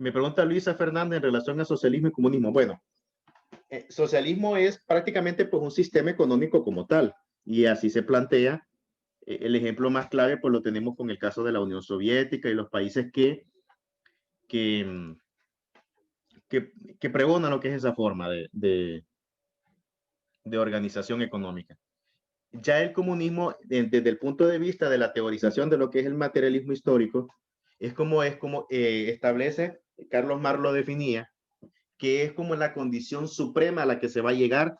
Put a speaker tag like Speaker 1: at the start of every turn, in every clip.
Speaker 1: Me pregunta Luisa Fernández en relación a socialismo y comunismo. Bueno, socialismo es prácticamente pues un sistema económico como tal, y así se plantea. El ejemplo más clave pues lo tenemos con el caso de la Unión Soviética y los países que, mm, que pregonan lo que es esa forma de organización económica. Ya el comunismo, desde el punto de vista de la teorización de lo que es el materialismo histórico, es como establece, Carlos Marx lo definía, que es como la condición suprema a la que se va a llegar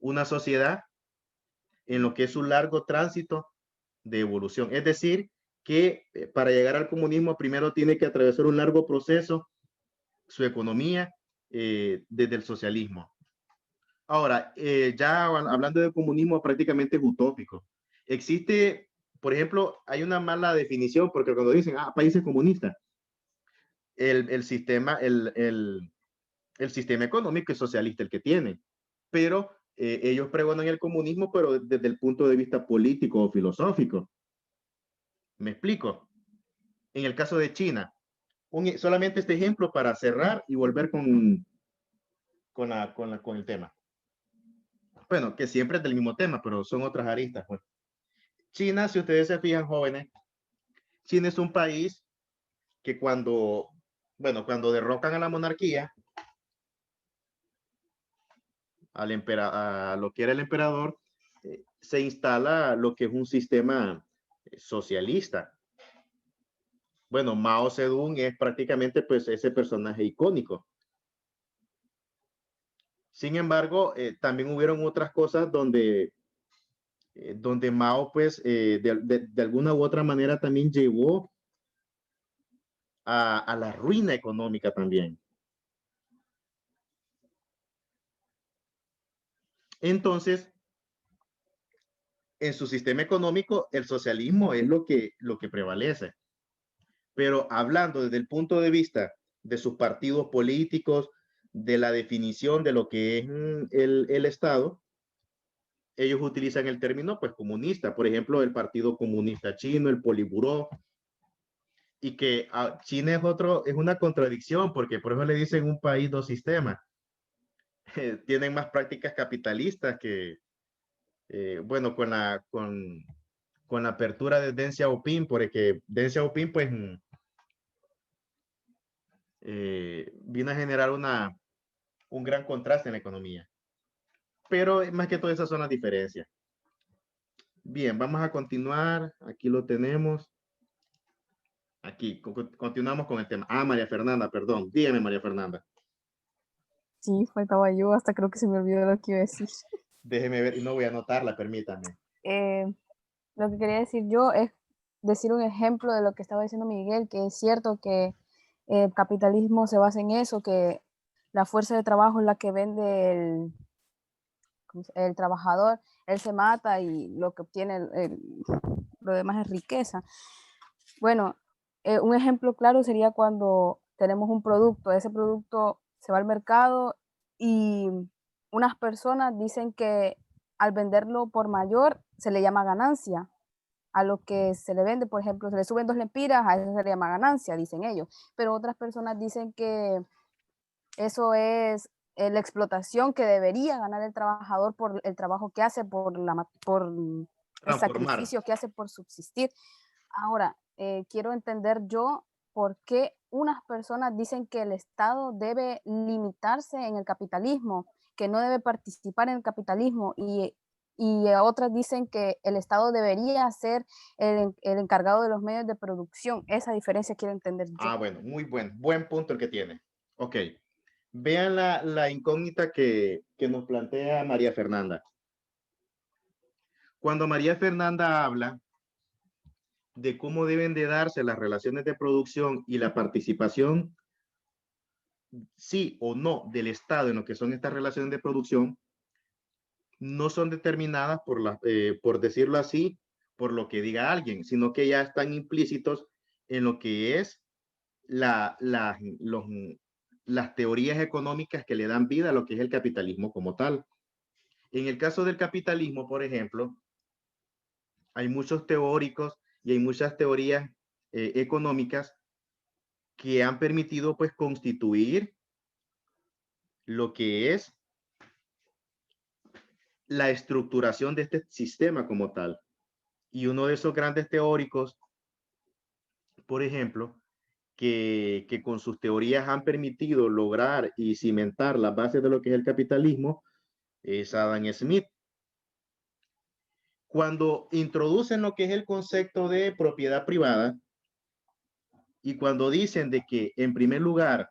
Speaker 1: una sociedad en lo que es un largo tránsito de evolución. Es decir, que para llegar al comunismo primero tiene que atravesar un largo proceso su economía desde el socialismo. Ahora, ya hablando de comunismo prácticamente es utópico. Existe, por ejemplo, hay una mala definición porque cuando dicen, países comunistas, el sistema, el sistema económico es socialista el que tiene, pero ellos pregonan el comunismo, pero desde el punto de vista político o filosófico. ¿Me explico? En el caso de China, solamente este ejemplo para cerrar y volver con el tema. Bueno, que siempre es del mismo tema, pero son otras aristas. Pues. China, si ustedes se fijan, jóvenes, China es un país que cuando derrocan a la monarquía, a lo que era el emperador, se instala lo que es un sistema socialista. Bueno, Mao Zedong es prácticamente pues ese personaje icónico. Sin embargo, también hubieron otras cosas donde Mao pues de alguna u otra manera también llevó a la ruina económica también. Entonces, en su sistema económico, el socialismo es lo que prevalece. Pero hablando desde el punto de vista de sus partidos políticos, de la definición de lo que es el Estado, ellos utilizan el término pues comunista, por ejemplo, el Partido Comunista Chino, el Politburó, y que China es una contradicción, porque por eso le dicen un país, dos sistemas. Tienen más prácticas capitalistas que, bueno, con la apertura de Deng Xiaoping, porque Deng Xiaoping pues vino a generar un gran contraste en la economía. Pero más que todo esas son las diferencias. Bien, vamos a continuar. Aquí lo tenemos. Aquí, continuamos con el tema. María Fernanda, perdón. Dígame, María Fernanda.
Speaker 2: Sí, faltaba yo, hasta creo que se me olvidó lo que iba a decir.
Speaker 1: Déjeme ver y no voy a anotarla, permítame.
Speaker 2: Lo que quería decir yo es decir un ejemplo de lo que estaba diciendo Miguel, que es cierto que el capitalismo se basa en eso, que la fuerza de trabajo es la que vende el trabajador, él se mata y lo que obtiene lo demás es riqueza. Bueno, un ejemplo claro sería cuando tenemos un producto, ese producto se va al mercado y unas personas dicen que al venderlo por mayor se le llama ganancia. A lo que se le vende, por ejemplo, se le suben 2 lempiras, a eso se le llama ganancia, dicen ellos. Pero otras personas dicen que eso es la explotación que debería ganar el trabajador por el trabajo que hace, por el
Speaker 1: Transformar.
Speaker 2: sacrificio que hace por subsistir. Ahora, quiero entender yo por qué unas personas dicen que el Estado debe limitarse en el capitalismo, que no debe participar en el capitalismo y otras dicen que el Estado debería ser el encargado de los medios de producción. Esa diferencia quiero entender yo.
Speaker 1: Bueno, muy buen punto el que tiene. Ok, vean la incógnita que nos plantea María Fernanda. Cuando María Fernanda habla de cómo deben de darse las relaciones de producción y la participación, sí o no, del Estado en lo que son estas relaciones de producción, no son determinadas por decirlo así, por lo que diga alguien, sino que ya están implícitos en lo que es las teorías económicas que le dan vida a lo que es el capitalismo como tal. En el caso del capitalismo, por ejemplo, hay muchos teóricos y hay muchas teorías económicas que han permitido pues constituir lo que es la estructuración de este sistema como tal. Y uno de esos grandes teóricos, por ejemplo, que con sus teorías han permitido lograr y cimentar las bases de lo que es el capitalismo, es Adam Smith. Cuando introducen lo que es el concepto de propiedad privada y cuando dicen de que en primer lugar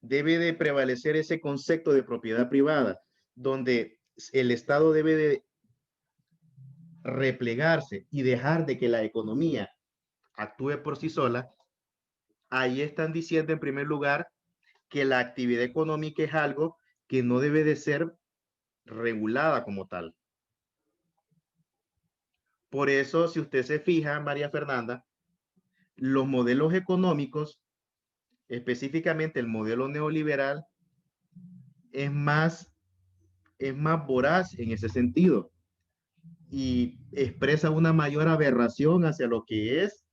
Speaker 1: debe de prevalecer ese concepto de propiedad privada, donde el Estado debe de replegarse y dejar de que la economía actúe por sí sola, ahí están diciendo en primer lugar que la actividad económica es algo que no debe de ser regulada como tal. Por eso, si usted se fija, María Fernanda, los modelos económicos, específicamente el modelo neoliberal, es más, es más voraz en ese sentido y expresa una mayor aberración hacia lo que es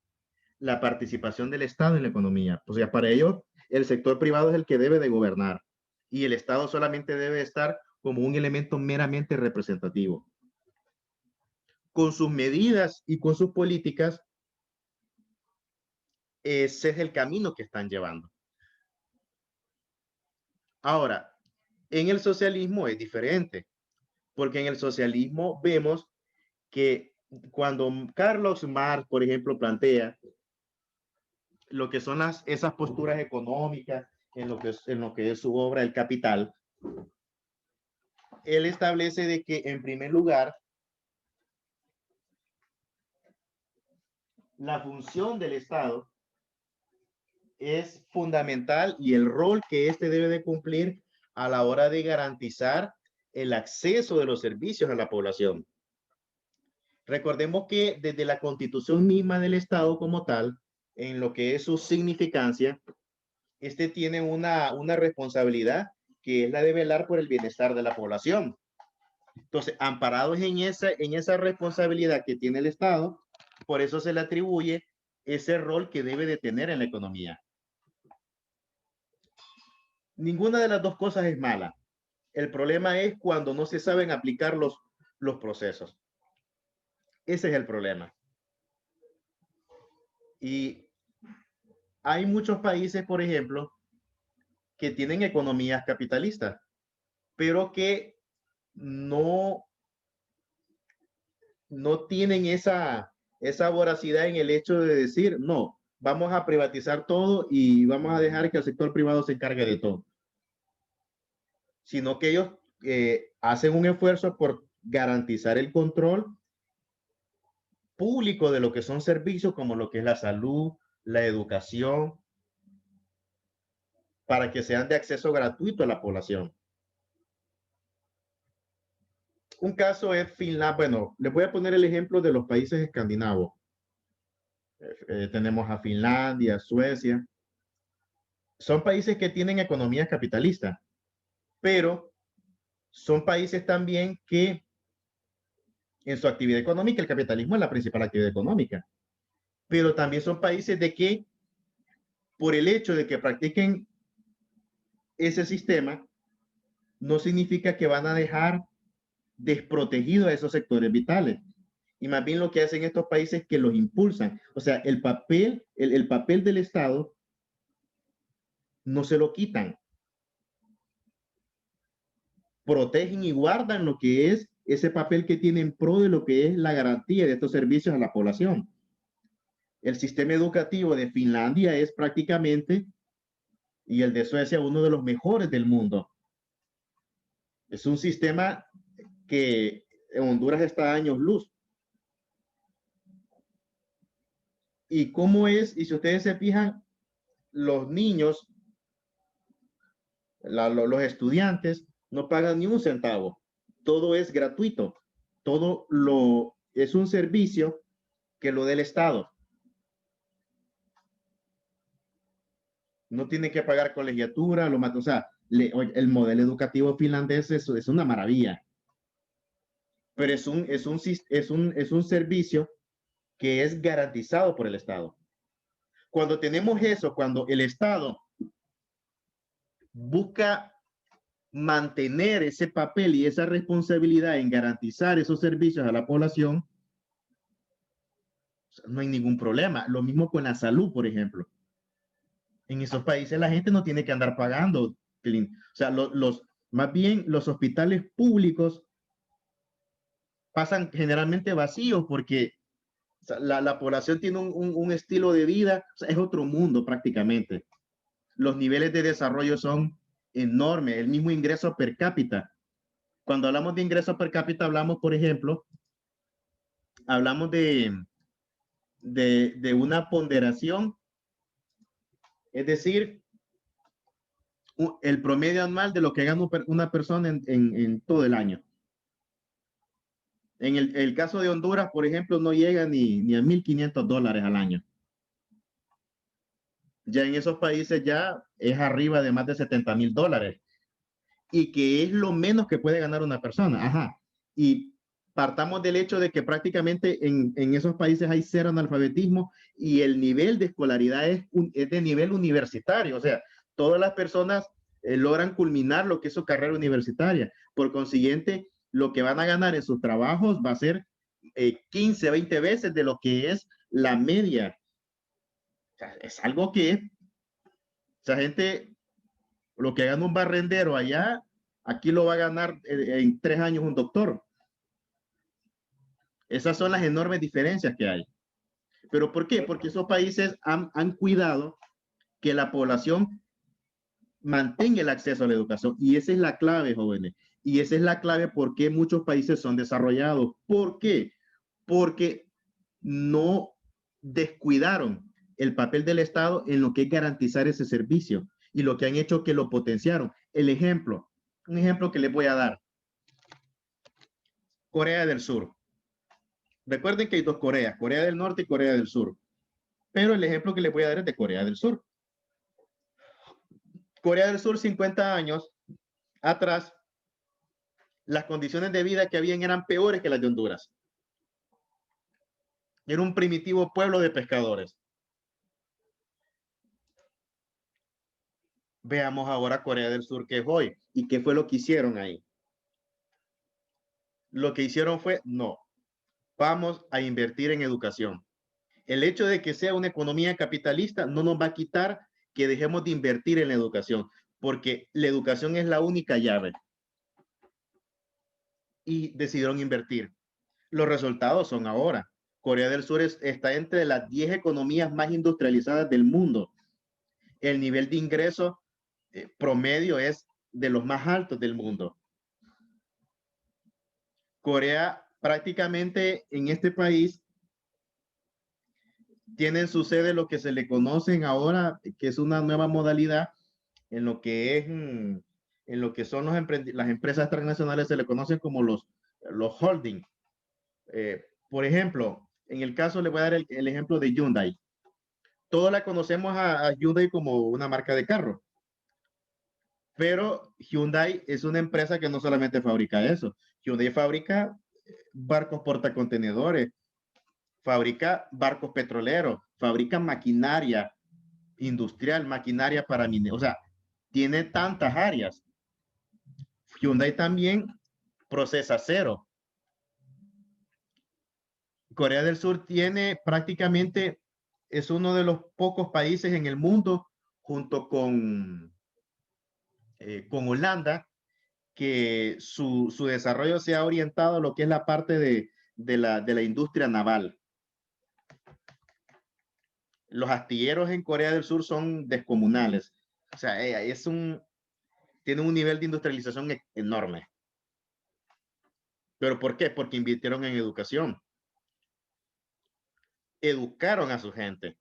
Speaker 1: la participación del Estado en la economía. O sea, para ellos, el sector privado es el que debe de gobernar y el Estado solamente debe estar como un elemento meramente representativo. Con sus medidas y con sus políticas, ese es el camino que están llevando. Ahora, en el socialismo es diferente, porque en el socialismo vemos que cuando Carlos Marx, por ejemplo, plantea lo que son esas posturas económicas en lo que es su obra El Capital, él establece de que en primer lugar la función del Estado es fundamental y el rol que éste debe de cumplir a la hora de garantizar el acceso de los servicios a la población. Recordemos que desde la constitución misma del Estado como tal, en lo que es su significancia, este tiene una responsabilidad que es la de velar por el bienestar de la población. Entonces, amparados en esa responsabilidad que tiene el Estado, por eso se le atribuye ese rol que debe de tener en la economía. Ninguna de las dos cosas es mala. El problema es cuando no se saben aplicar los procesos. Ese es el problema. Y hay muchos países, por ejemplo, que tienen economías capitalistas, pero que no, no tienen esa voracidad en el hecho de decir, no, vamos a privatizar todo y vamos a dejar que el sector privado se encargue de todo. Sino que ellos hacen un esfuerzo por garantizar el control público de lo que son servicios como lo que es la salud, la educación, para que sean de acceso gratuito a la población. Un caso es Finlandia. Bueno, les voy a poner el ejemplo de los países escandinavos. Tenemos a Finlandia, Suecia. Son países que tienen economías capitalistas, pero son países también que en su actividad económica el capitalismo es la principal actividad económica, pero también son países de que por el hecho de que practiquen ese sistema, no significa que van a dejar desprotegidos a esos sectores vitales. Y más bien lo que hacen estos países es que los impulsan. O sea, el papel del Estado no se lo quitan. Protegen y guardan lo que es ese papel que tiene en pro de lo que es la garantía de estos servicios a la población. El sistema educativo de Finlandia es prácticamente, y el de Suecia, uno de los mejores del mundo. Es un sistema que en Honduras está a años luz. Y cómo es, y si ustedes se fijan, los niños, los estudiantes no pagan ni un centavo. Todo es gratuito. Todo es un servicio que lo del Estado. No tiene que pagar colegiatura, o sea, el modelo educativo finlandés es una maravilla. Pero es un servicio que es garantizado por el Estado. cuando tenemos eso, cuando el Estado busca mantener ese papel y esa responsabilidad en garantizar esos servicios a la población, no hay ningún problema. Lo mismo con la salud, por ejemplo. En esos países la gente no tiene que andar pagando. O sea, más bien los hospitales públicos pasan generalmente vacíos porque o sea, la población tiene un estilo de vida, o sea, es otro mundo prácticamente. Los niveles de desarrollo son enormes, el mismo ingreso per cápita. Cuando hablamos de ingreso per cápita, hablamos, por ejemplo, hablamos de una ponderación, es decir, el promedio anual de lo que gana una persona en todo el año. En el caso de Honduras, por ejemplo, no llega ni a $1,500 al año. Ya en esos países ya es arriba de más de $70,000 y que es lo menos que puede ganar una persona. Ajá. Y partamos del hecho de que prácticamente en esos países hay cero analfabetismo y el nivel de escolaridad es de nivel universitario. O sea, todas las personas logran culminar lo que es su carrera universitaria. Por consiguiente, lo que van a ganar en sus trabajos va a ser 15, 20 veces de lo que es la media. O sea, es algo que esa gente, lo que gana un barrendero allá, aquí lo va a ganar en 3 años un doctor. Esas son las enormes diferencias que hay. ¿Pero por qué? Porque esos países han cuidado que la población mantenga el acceso a la educación. Y esa es la clave, jóvenes. Y esa es la clave por qué muchos países son desarrollados. ¿Por qué? Porque no descuidaron el papel del Estado en lo que es garantizar ese servicio y lo que han hecho que lo potenciaron. Un ejemplo que les voy a dar. Corea del Sur. Recuerden que hay dos Coreas, Corea del Norte y Corea del Sur. Pero el ejemplo que les voy a dar es de Corea del Sur. Corea del Sur, 50 años atrás, las condiciones de vida que habían eran peores que las de Honduras. Era un primitivo pueblo de pescadores. Veamos ahora Corea del Sur, que es hoy, y qué fue lo que hicieron ahí. Lo que hicieron fue, no, vamos a invertir en educación. El hecho de que sea una economía capitalista no nos va a quitar que dejemos de invertir en la educación, porque la educación es la única llave. Y decidieron invertir. Los resultados son ahora. Corea del Sur está entre las 10 economías más industrializadas del mundo. El nivel de ingreso promedio es de los más altos del mundo. Corea prácticamente en este país tienen su sede lo que se le conocen ahora, que es una nueva modalidad en lo que es, en lo que son las empresas transnacionales, se le conocen como los holding. Por ejemplo, en el caso le voy a dar el ejemplo de Hyundai. Todos la conocemos a Hyundai como una marca de carro, pero Hyundai es una empresa que no solamente fabrica eso. Hyundai fabrica barcos portacontenedores, fabrica barcos petroleros, fabrica maquinaria industrial, maquinaria para minería, o sea, tiene tantas áreas. Hyundai también procesa acero. Corea del Sur tiene prácticamente, es uno de los pocos países en el mundo, junto con Holanda, que su desarrollo se ha orientado a lo que es la parte de la industria naval. Los astilleros en Corea del Sur son descomunales. O sea, tiene un nivel de industrialización enorme. ¿Pero por qué? Porque invirtieron en educación. Educaron a su gente.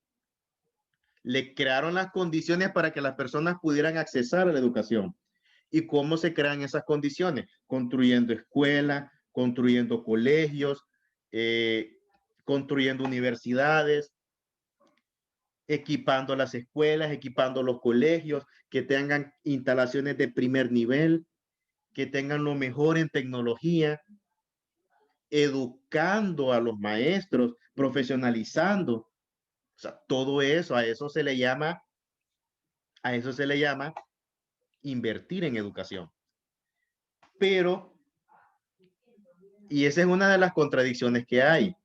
Speaker 1: Le crearon las condiciones para que las personas pudieran accesar a la educación. ¿Y cómo se crean esas condiciones? Construyendo escuelas, construyendo colegios, construyendo universidades, equipando las escuelas, equipando los colegios, que tengan instalaciones de primer nivel, que tengan lo mejor en tecnología, educando a los maestros, profesionalizando. O sea, todo eso, a eso se le llama invertir en educación. Pero, y esa es una de las contradicciones que hay.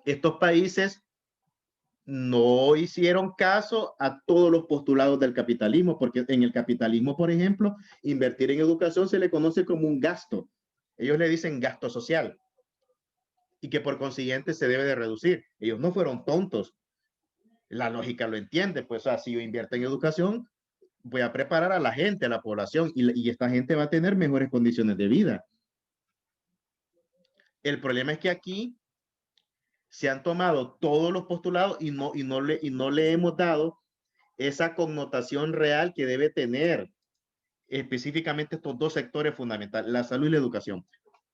Speaker 1: Estos países no hicieron caso a todos los postulados del capitalismo, porque en el capitalismo, por ejemplo, invertir en educación se le conoce como un gasto. Ellos le dicen gasto social y que por consiguiente se debe de reducir. Ellos no fueron tontos. La lógica lo entiende, pues o sea, si yo invierto en educación, voy a preparar a la gente, a la población, y esta gente va a tener mejores condiciones de vida. El problema es que aquí se han tomado todos los postulados y no le hemos dado esa connotación real que debe tener específicamente estos dos sectores fundamentales, la salud y la educación.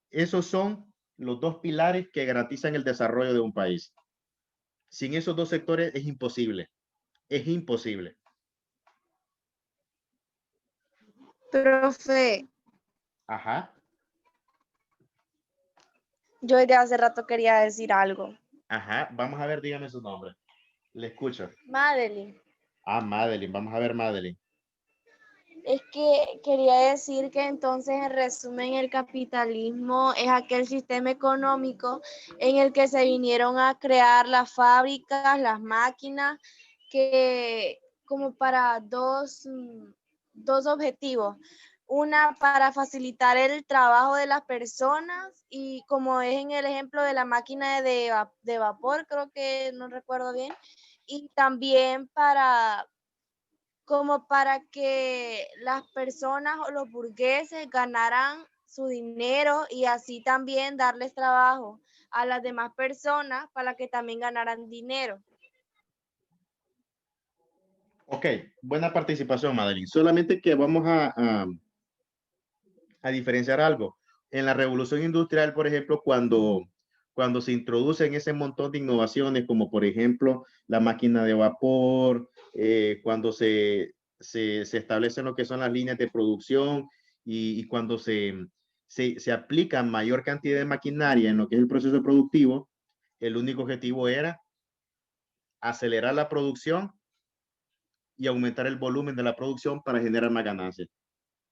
Speaker 1: Esos son los dos pilares que garantizan el desarrollo de un país. Sin esos dos sectores es imposible. Es imposible.
Speaker 3: Profe,
Speaker 1: Ajá,
Speaker 3: yo desde hace rato quería decir algo.
Speaker 1: ajá. Vamos a ver, dígame su nombre. Le escucho.
Speaker 3: Madeline,
Speaker 1: Ah, Madeline. Vamos a ver, Madeline.
Speaker 3: es que quería decir que entonces, en resumen, el capitalismo es aquel sistema económico en el que se vinieron a crear las fábricas, las máquinas, que como para dos objetivos. Una, para facilitar el trabajo de las personas, y como es en el ejemplo de la máquina de vapor, creo que no recuerdo bien, y también como para que las personas o los burgueses ganaran su dinero y así también darles trabajo a las demás personas para que también ganaran dinero.
Speaker 1: Ok, buena participación, Madeline. Solamente que vamos a diferenciar algo. En la revolución industrial, por ejemplo, cuando se introducen ese montón de innovaciones, como por ejemplo la máquina de vapor, cuando se establecen lo que son las líneas de producción y cuando se aplica mayor cantidad de maquinaria en lo que es el proceso productivo, el único objetivo era acelerar la producción y aumentar el volumen de la producción para generar más ganancias.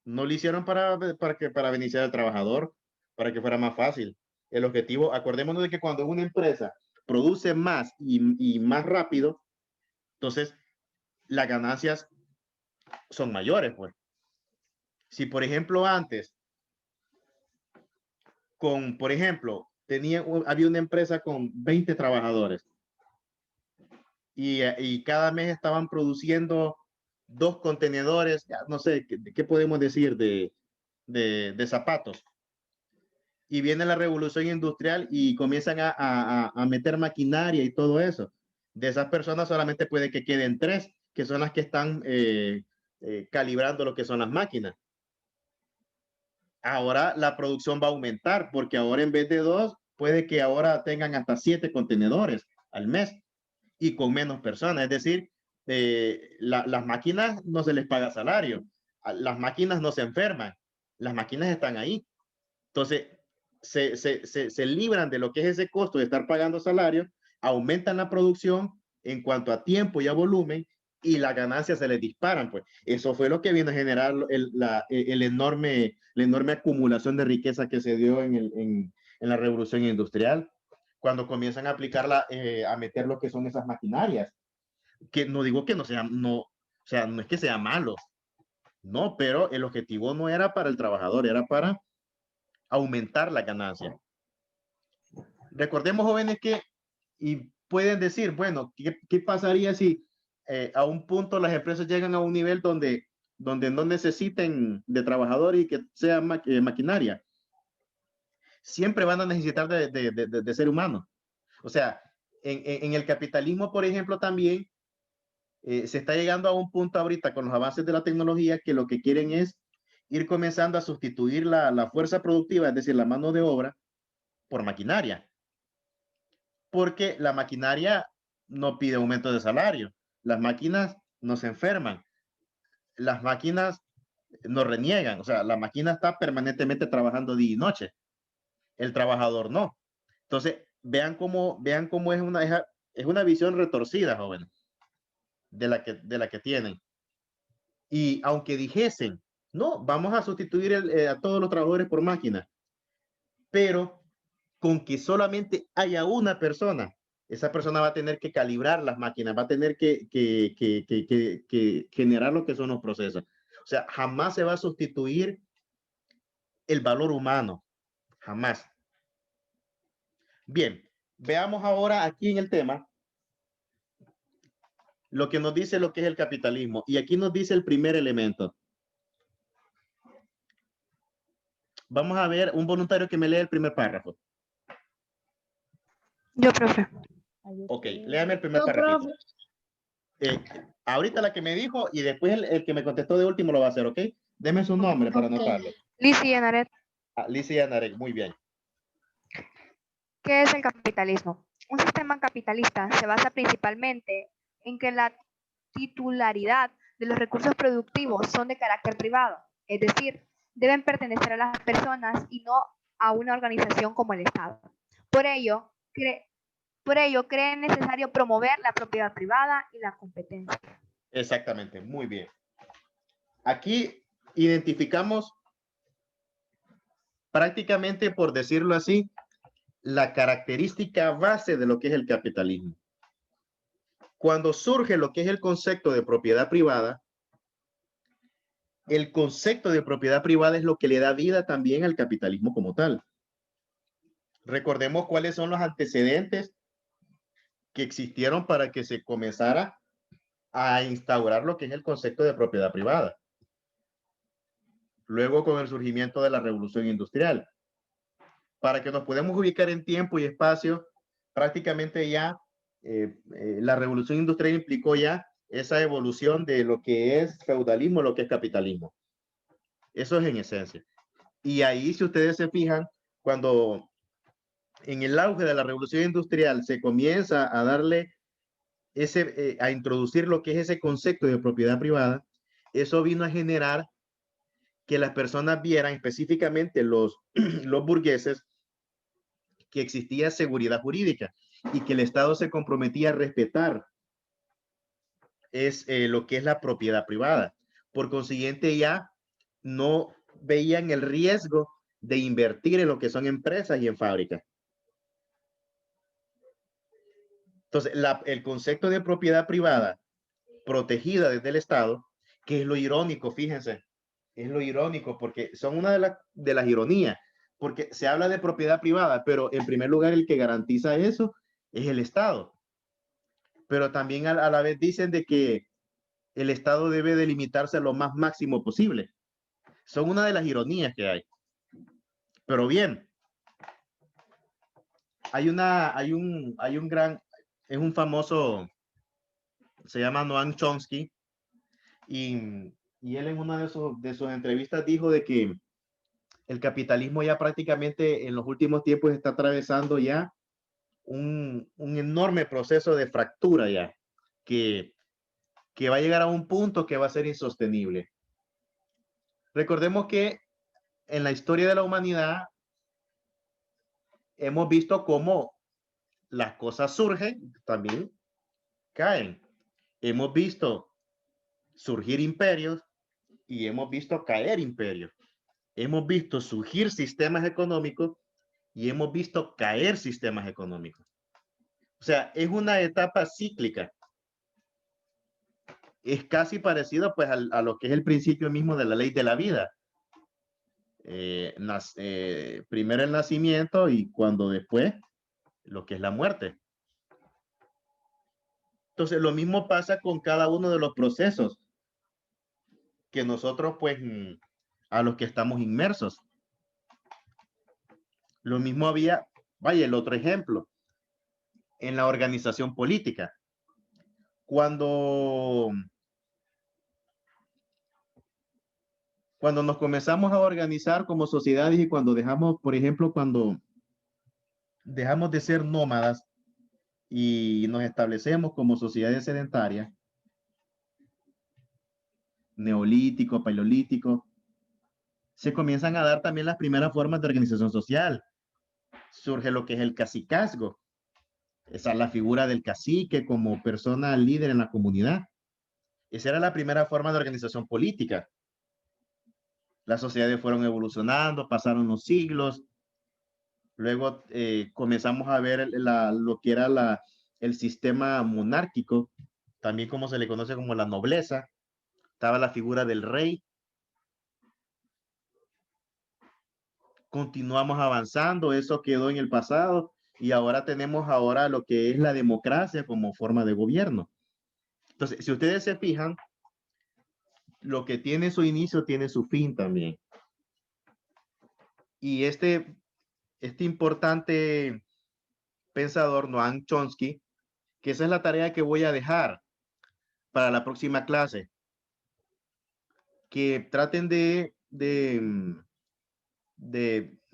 Speaker 1: No lo hicieron para beneficiar al trabajador, para que fuera más fácil. El objetivo, acordémonos de que cuando una empresa produce más y más rápido, entonces las ganancias son mayores, pues. Si, por ejemplo, antes, por ejemplo, había una empresa con 20 trabajadores y cada mes estaban produciendo 2 contenedores, no sé, ¿qué podemos decir de zapatos? Y viene la revolución industrial y comienzan a meter maquinaria y todo eso. De esas personas solamente puede que queden 3, que son las que están calibrando lo que son las máquinas. Ahora la producción va a aumentar porque ahora en vez de 2, puede que ahora tengan hasta 7 contenedores al mes y con menos personas. Es decir, las máquinas no se les paga salario, las máquinas no se enferman, las máquinas están ahí. Entonces, se libran de lo que es ese costo de estar pagando salario, aumentan la producción en cuanto a tiempo y a volumen y las ganancias se les disparan. Pues eso fue lo que vino a generar la enorme acumulación de riqueza que se dio en la revolución industrial, cuando comienzan a aplicarla, a meter lo que son esas maquinarias. Que no digo que no sea, no, o sea, no es que sea malo, no, pero el objetivo no era para el trabajador, era para aumentar la ganancia. Recordemos, jóvenes, que y pueden decir, bueno, ¿qué pasaría si a un punto las empresas llegan a un nivel donde no necesiten de trabajadores y que sea maquinaria? Siempre van a necesitar de ser humanos. O sea, en el capitalismo, por ejemplo, también se está llegando a un punto ahorita con los avances de la tecnología que lo que quieren es ir comenzando a sustituir la fuerza productiva, es decir, la mano de obra, por maquinaria. Porque la maquinaria no pide aumento de salario, las máquinas no se enferman, las máquinas no reniegan, o sea, la máquina está permanentemente trabajando día y noche, el trabajador no. Entonces, vean cómo es Es una visión retorcida, jóvenes, de la que tienen. Y aunque dijesen, no, vamos a sustituir a todos los trabajadores por máquinas, pero con que solamente haya una persona, esa persona va a tener que calibrar las máquinas, va a tener que generar lo que son los procesos. O sea, jamás se va a sustituir el valor humano, jamás. Bien, veamos ahora aquí en el tema lo que nos dice lo que es el capitalismo. Y aquí nos dice el primer elemento. Vamos a ver un voluntario que me lee el primer párrafo.
Speaker 4: Yo, profe.
Speaker 1: Ok, léame el primer párrafo. Ahorita la que me dijo y después el que me contestó de último lo va a hacer, ¿ok? Deme su nombre para anotarlo.
Speaker 4: Lizzy Anaret.
Speaker 1: Lizzy Anaret, muy bien.
Speaker 4: ¿Qué es el capitalismo? Un sistema capitalista se basa principalmente en que la titularidad de los recursos productivos son de carácter privado, es decir, deben pertenecer a las personas y no a una organización como el Estado. Por ello, cree necesario promover la propiedad privada y la competencia.
Speaker 1: Exactamente, muy bien. Aquí identificamos prácticamente, por decirlo así, la característica base de lo que es el capitalismo. Cuando surge lo que es el concepto de propiedad privada, el concepto de propiedad privada es lo que le da vida también al capitalismo como tal. Recordemos cuáles son los antecedentes que existieron para que se comenzara a instaurar lo que es el concepto de propiedad privada. Luego con el surgimiento de la revolución industrial. Para que nos podamos ubicar en tiempo y espacio, prácticamente ya la revolución industrial implicó ya esa evolución de lo que es feudalismo, lo que es capitalismo. Eso es en esencia. Y ahí, si ustedes se fijan, cuando en el auge de la revolución industrial se comienza a darle a introducir lo que es ese concepto de propiedad privada, eso vino a generar que las personas vieran, específicamente los burgueses, que existía seguridad jurídica y que el Estado se comprometía a respetar lo que es la propiedad privada. Por consiguiente, ya no veían el riesgo de invertir en lo que son empresas y en fábricas. Entonces, el concepto de propiedad privada protegida desde el Estado, que es lo irónico, fíjense, es lo irónico, porque son una de las ironías, porque se habla de propiedad privada, pero en primer lugar el que garantiza eso es el Estado. Pero también a la vez dicen de que el Estado debe delimitarse a lo más máximo posible. Son una de las ironías que hay. Pero bien, hay un gran, es un famoso, se llama Noam Chomsky, y él en una de sus entrevistas dijo de que el capitalismo ya prácticamente en los últimos tiempos está atravesando ya un enorme proceso de fractura ya, que va a llegar a un punto que va a ser insostenible. Recordemos que en la historia de la humanidad hemos visto cómo las cosas surgen, también caen. Hemos visto surgir imperios y hemos visto caer imperios. Hemos visto surgir sistemas económicos y hemos visto caer sistemas económicos. O sea, es una etapa cíclica. Es casi parecido pues a lo que es el principio mismo de la ley de la vida. Primero el nacimiento y cuando después lo que es la muerte. Entonces, lo mismo pasa con cada uno de los procesos que nosotros, pues, a los que estamos inmersos. Lo mismo había, vaya, el otro ejemplo, en la organización política. Cuando nos comenzamos a organizar como sociedades y cuando dejamos, por ejemplo, cuando dejamos de ser nómadas y nos establecemos como sociedades sedentarias, neolítico, paleolítico, se comienzan a dar también las primeras formas de organización social. Surge lo que es el cacicazgo. Esa es la figura del cacique como persona líder en la comunidad. Esa era la primera forma de organización política. Las sociedades fueron evolucionando, pasaron los siglos. Luego comenzamos a ver lo que era el sistema monárquico, también como se le conoce como la nobleza. Estaba la figura del rey. Continuamos avanzando, eso quedó en el pasado y ahora tenemos lo que es la democracia como forma de gobierno. Entonces, si ustedes se fijan, lo que tiene su inicio tiene su fin también. Y este importante pensador, Noam Chomsky, que esa es la tarea que voy a dejar para la próxima clase, que traten de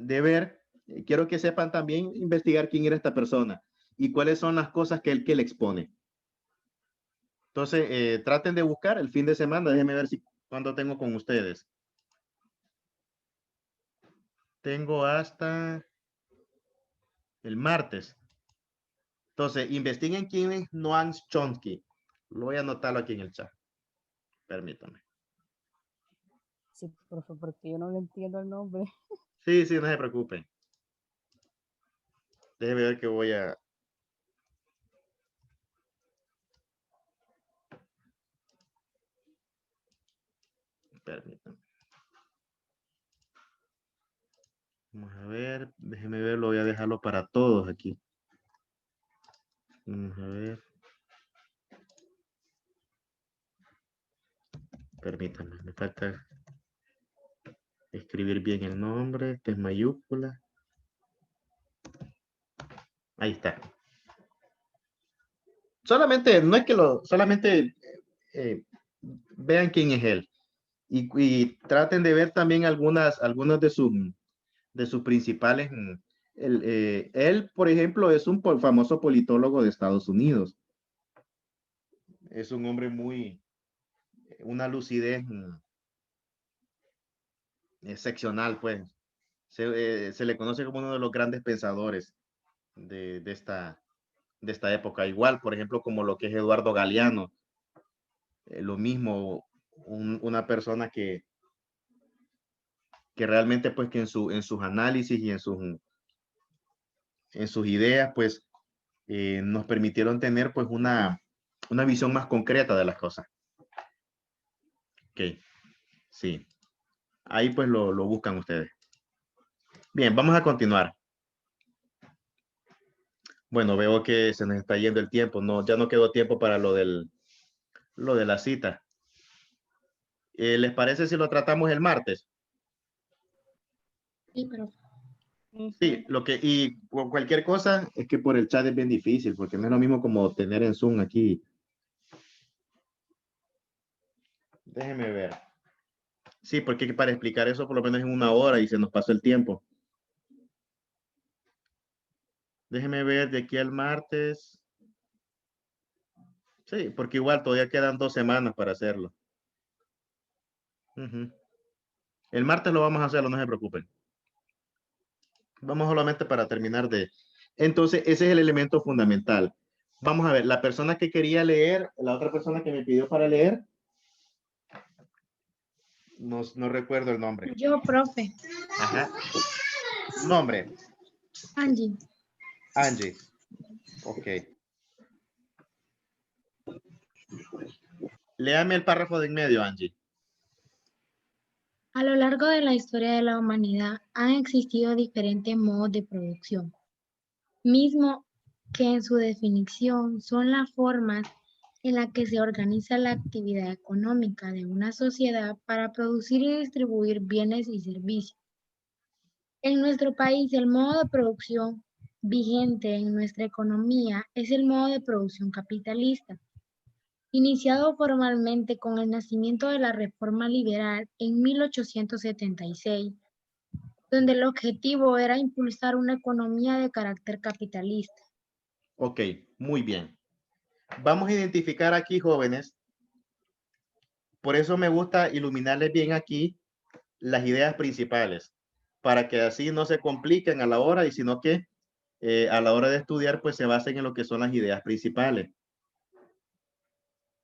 Speaker 1: ver, quiero que sepan también investigar quién era esta persona y cuáles son las cosas que él expone. Entonces, traten de buscar el fin de semana, déjenme ver cuándo tengo con ustedes. Tengo hasta el martes. Entonces, investiguen quién es Noam Chomsky. Lo voy a anotarlo aquí en el chat. Permítame.
Speaker 2: Sí, profe, porque yo no le entiendo el nombre.
Speaker 1: Sí, no se preocupen. Déjenme ver que voy a... Permítame. Vamos a ver, déjenme ver, lo voy a dejarlo para todos aquí. Vamos a ver. Permítanme, me falta escribir bien el nombre, este es mayúscula. Ahí está. Solamente, no es que solamente vean quién es él. Y traten de ver también algunos de sus principales. Él, por ejemplo, es un famoso politólogo de Estados Unidos. Es un hombre una lucidez excepcional, pues. Se le conoce como uno de los grandes pensadores de esta época. Igual, por ejemplo, como lo que es Eduardo Galeano. Lo mismo, una persona que realmente, pues, que en sus análisis y en sus ideas, pues, nos permitieron tener, pues, una visión más concreta de las cosas. Ok, sí. Ahí, pues, lo buscan ustedes. Bien, vamos a continuar. Bueno, veo que se nos está yendo el tiempo. Ya no quedó tiempo para lo de la cita. ¿Les parece si lo tratamos el martes?
Speaker 3: Sí, pero
Speaker 1: Sí, y cualquier cosa es que por el chat es bien difícil, porque no es lo mismo como tener en Zoom aquí. Déjeme ver. Sí, porque para explicar eso por lo menos en 1 hora y se nos pasó el tiempo. Déjeme ver de aquí al martes. Sí, porque igual todavía quedan 2 semanas para hacerlo. El martes lo vamos a hacerlo, no se preocupen. Vamos solamente para terminar Entonces, ese es el elemento fundamental. Vamos a ver, la persona que quería leer, la otra persona que me pidió para leer, no recuerdo el nombre.
Speaker 3: yo, profe.
Speaker 1: Ajá. Nombre.
Speaker 3: Angie.
Speaker 1: Angie. Ok. Léame el párrafo de en medio, Angie.
Speaker 5: A lo largo de la historia de la humanidad han existido diferentes modos de producción, mismo que en su definición son las formas en las que se organiza la actividad económica de una sociedad para producir y distribuir bienes y servicios. En nuestro país, el modo de producción vigente en nuestra economía es el modo de producción capitalista, iniciado formalmente con el nacimiento de la Reforma Liberal en 1876, donde el objetivo era impulsar una economía de carácter capitalista.
Speaker 1: Ok, muy bien. Vamos a identificar aquí, jóvenes. Por eso me gusta iluminarles bien aquí las ideas principales, para que así no se compliquen a la hora y sino que a la hora de estudiar, pues se basen en lo que son las ideas principales.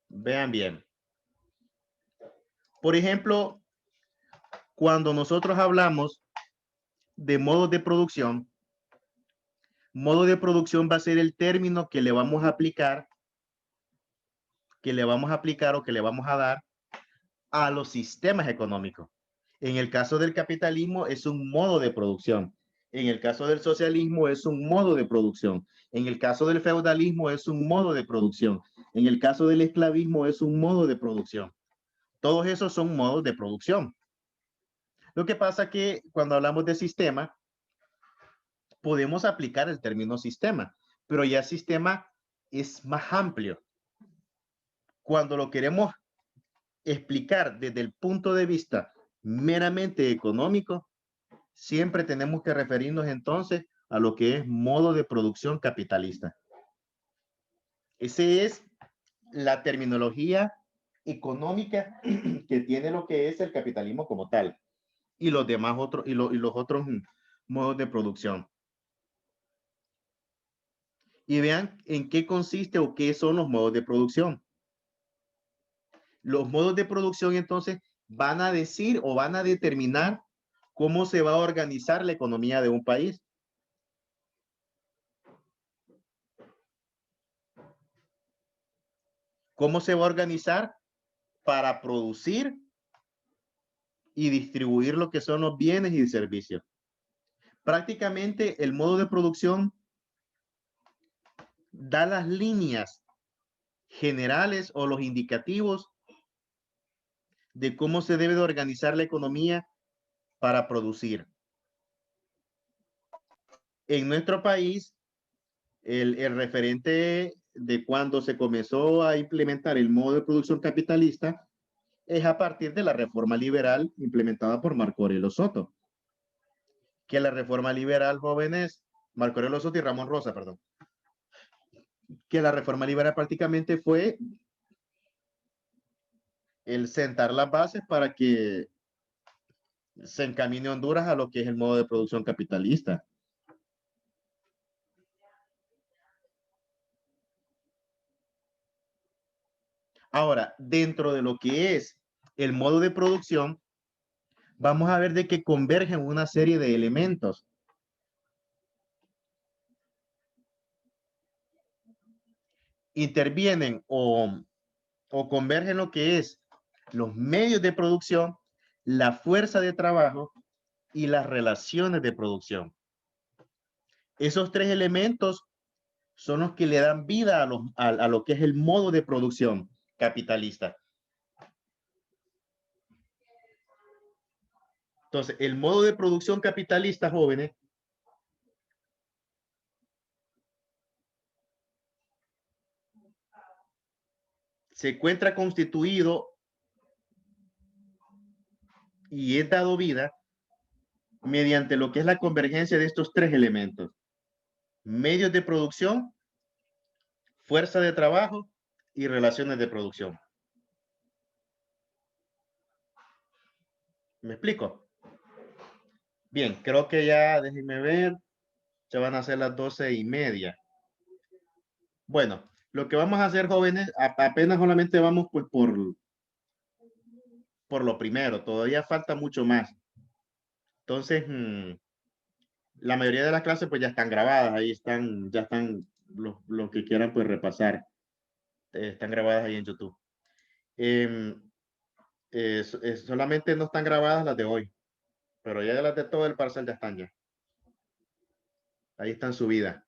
Speaker 1: Vean bien. Por ejemplo, cuando nosotros hablamos de modos de producción, modo de producción va a ser el término que le vamos a aplicar, o que le vamos a dar a los sistemas económicos. En el caso del capitalismo es un modo de producción. En el caso del socialismo es un modo de producción. En el caso del feudalismo es un modo de producción. En el caso del esclavismo es un modo de producción. Todos esos son modos de producción. Lo que pasa que cuando hablamos de sistema, podemos aplicar el término sistema, pero ya sistema es más amplio. Cuando lo queremos explicar desde el punto de vista meramente económico, siempre tenemos que referirnos entonces a lo que es modo de producción capitalista. Esa es la terminología económica que tiene lo que es el capitalismo como tal y los demás otros y los otros modos de producción. Y vean en qué consiste o qué son los modos de producción. Los modos de producción entonces van a decir o van a determinar cómo se va a organizar la economía de un país. ¿Cómo se va a organizar para producir y distribuir lo que son los bienes y servicios? Prácticamente el modo de producción da las líneas generales o los indicativos de cómo se debe de organizar la economía para producir. En nuestro país, el referente de cuando se comenzó a implementar el modo de producción capitalista es a partir de la reforma liberal implementada por Marco Aurelio Soto. Que la reforma liberal, jóvenes, Marco Aurelio Soto y Ramón Rosa, perdón, que la reforma liberal prácticamente fue el sentar las bases para que se encamine Honduras a lo que es el modo de producción capitalista. Ahora, dentro de lo que es el modo de producción, vamos a ver de que convergen una serie de elementos. Intervienen o convergen lo que es los medios de producción, la fuerza de trabajo y las relaciones de producción. Esos tres elementos son los que le dan vida a lo que es el modo de producción capitalista. Entonces, el modo de producción capitalista, jóvenes, se encuentra constituido y es dado vida mediante lo que es la convergencia de estos tres elementos: medios de producción, fuerza de trabajo y relaciones de producción. ¿Me explico? Bien, creo que ya, déjenme ver, ya van a ser las 12:30. Bueno, lo que vamos a hacer, jóvenes, apenas solamente vamos pues por lo primero, todavía falta mucho más. Entonces, la mayoría de las clases pues ya están grabadas, ahí están, ya están los que quieran pues repasar, están grabadas ahí en YouTube. Solamente no están grabadas las de hoy, pero ya las de todo el parcial ya están ya. Ahí están subidas.